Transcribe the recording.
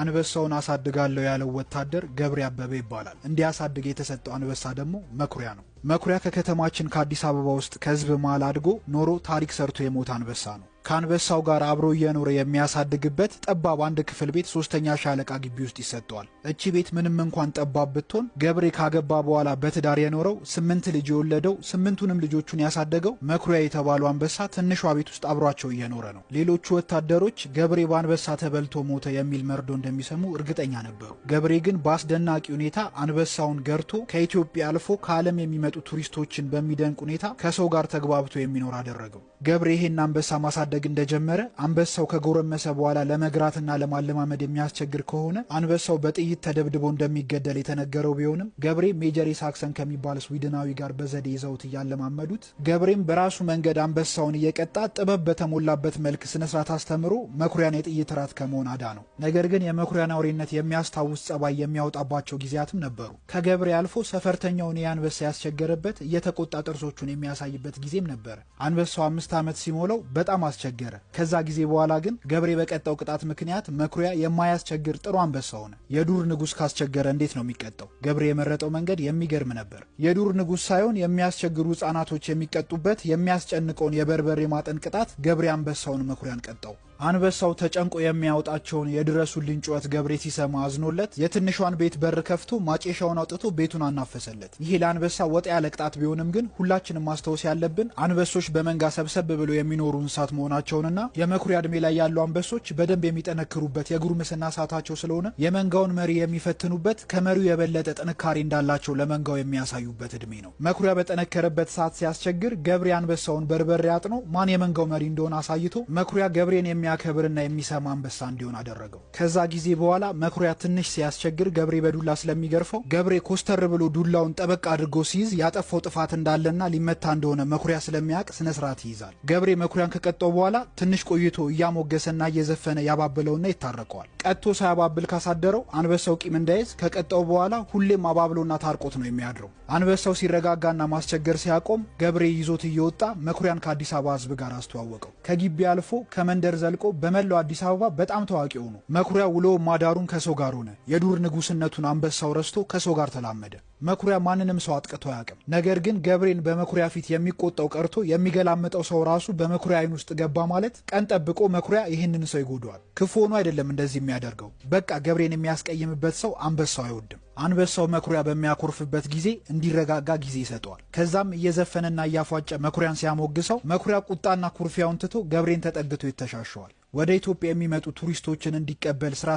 አንበሳውን አሳድጋለሁ ያለው ወታደር ገብሬ አበበ ይባላል። እንዲያሳድግ የተሰጠው አንበሳ ደግሞ መኩሪያ ነው። መኩሪያ ከከተማችን ከአዲስ አበባ ውስጥ ከህዝብ መሃል አድጎ ኖሮ ታሪክ ሰርቶ የሞተ አንበሳ ነው። ከአንበሳው ጋር አብሮ እየኖረ የሚያሳድግበት ጠባብ አንድ ክፍል ቤት ሶስተኛ ሻለቃ ግቢ ውስጥ ይሰጠዋል። እቺ ቤት ምንም እንኳን ጠባብ ብትሆን ገብሬ ካገባ በኋላ በትዳር የኖረው 8 ልጅ የወለደው 8ቱንም ልጆቹን ያሳደገው መኩሪያ የተባለው አንበሳ ትንሿ ቤት ውስጥ አብሯቸው እየኖረ ነው። ሌሎቹ ወታደሮች ገብሬ በአንበሳ ተበልቶ ሞተ የሚል መርዶ እንደሚሰሙ እርግጠኛ ነበሩ። ገብሬ ግን በአስደናቂ ሁኔታ አንበሳውን ገርቶ ከኢትዮጵያ አልፎ ከዓለም የሚመጡ ቱሪስቶችን በሚደንቅ ሁኔታ ከሰው ጋር ተግባብቶ የሚኖር አደረገው። ገብሬ ይሄን አንበሳ ማሳደግ እንደጀመረ አንበሳው ከጎረመሰ በኋላ ለመግራትና ለማለማመድ የሚያስቸግር ከሆነ አንበሳው በጥይት ተደብድቦ እንደሚገደል የተነገረው ቢሆንም ገብሬ ሜጀር ሳክሰን ከሚባል ስዊድናዊ ጋር በዘዴ ይዘውት ያለማመዱት ገብሬም በራሱ መንገድ አንበሳውን እየቀጣ ጥበብ በተሞላበት መልክ ስነስርዓት አስተምሮ መኩሪያን የጥይት ራት ከመሆን አዳነው። ነገር ግን የመኩሪያን አውሬነት የሚያስታውስ ጸባይ የሚያወጣባቸው ጊዜያትም ነበሩ። ከገብሬ አልፎ ሰፈርተኛውን የአንበሳ ያስቸገረበት እየተቆጣ ጥርሶቹን የሚያሳይበት ጊዜም ነበር። አንበሳው 5 ዓመት ሲሞላው በጣም አስቸገረ። ከዛ ጊዜ በኋላ ግን ገብሬ በቀጣው ቅጣት ምክንያት መኩሪያ የማያስቸግር ጥሩ አንበሳ ሆነ። የዱር ንጉስ ካስቸገረ እንዴት ነው የሚቀጣው? ገብሬ የመረጠው መንገድ የሚገርም ነበር። የዱር ንጉስ ሳይሆን የሚያስቸግሩ ህጻናቶች የሚቀጡበት የሚያስጨንቀውን የበርበሬ ማጠን ቅጣት ገብሬ አንበሳውን መኩሪያን ቀጣው። አንበሳው ተጨንቆ የሚያወጣቸውን የድረሱልኝ ጩኸት ገብሬ ሲሰማ አዝኖለት የትንሿን ቤት በር ከፍቶ ማጨሻውን አውጥቶ ቤቱን አናፈሰለት። ይሄ ለአንበሳ ወጣ ያለ ቅጣት ቢሆንም ግን ሁላችንም ማስተዋል ያለብን አንበሶች በመንጋ ሰብሰብ ብለው የሚኖሩ እንስሳት መሆናቸውንና የመኩሪያ እድሜ ላይ ያሉ አንበሶች በደንብ የሚጠነክሩበት የጉርምስና ሰዓታቸው ስለሆነ የመንጋውን መሪ የሚፈትኑበት ከመሪው የበለጠ ጥንካሬ እንዳላቸው ለመንጋው የሚያሳዩበት እድሜ ነው። መኩሪያ በጠነከረበት ሰዓት ሲያስቸግር ገብሬ አንበሳውን በርበሬ አጥኖ ማን የመንጋው መሪ እንደሆነ አሳይቶ መኩሪያ ገብሬን የሚያከብርና የሚሰማ አንበሳ እንዲሆን አደረገው። ከዛ ጊዜ በኋላ መኩሪያ ትንሽ ሲያስቸግር ገብሬ በዱላ ስለሚገርፈው ገብሬ ኮስተር ብሎ ዱላውን ጠበቅ አድርጎ ሲይዝ ያጠፋው ጥፋት እንዳለና ሊመታ እንደሆነ መኩሪያ ስለሚያቅ ስነ ስርዓት ይይዛል። ገብሬ መኩሪያን ከቀጣው በኋላ ትንሽ ቆይቶ እያሞገሰና እየዘፈነ ያባብለውና ይታረቀዋል። ቀጥቶ ሳያባብል ካሳደረው አንበሳው ቂም እንዳይዝ ከቀጣው በኋላ ሁሌም አባብሎና ታርቆት ነው የሚያድረው። አንበሳው ሲረጋጋና ማስቸገር ሲያቆም ገብሬ ይዞት እየወጣ መኩሪያን ከአዲስ አበባ ህዝብ ጋር አስተዋወቀው። ከግቢ አልፎ ከመንደር ዘልቆ በመላው አዲስ አበባ በጣም ታዋቂ ሆኖ መኩሪያ ውሎ ማዳሩን ከሰው ጋር ሆነ። የዱር ንጉስነቱን አንበሳው ረስቶ ከሰው ጋር ተላመደ። መኩሪያ ማንንም ሰው አጥቅቶ አያውቅም። ነገር ግን ገብሬን በመኩሪያ ፊት የሚቆጣው ቀርቶ የሚገላመጠው ሰው ራሱ በመኩሪያ አይን ውስጥ ገባ ማለት ቀን ጠብቆ መኩሪያ ይህንን ሰው ይጎዳዋል። ክፉ ሆኖ አይደለም እንደዚህ የሚያደርገው። በቃ ገብሬን የሚያስቀይምበት ሰው አንበሳው አይወድም። አንበሳው መኩሪያ በሚያኮርፍበት ጊዜ እንዲረጋጋ ጊዜ ይሰጠዋል። ከዛም እየዘፈነና እያፏጨ መኩሪያን ሲያሞግሰው መኩሪያ ቁጣና ኩርፊያውን ትቶ ገብሬን ተጠግቶ ይተሻሸዋል። ወደ ኢትዮጵያ የሚመጡ ቱሪስቶችን እንዲቀበል ስራ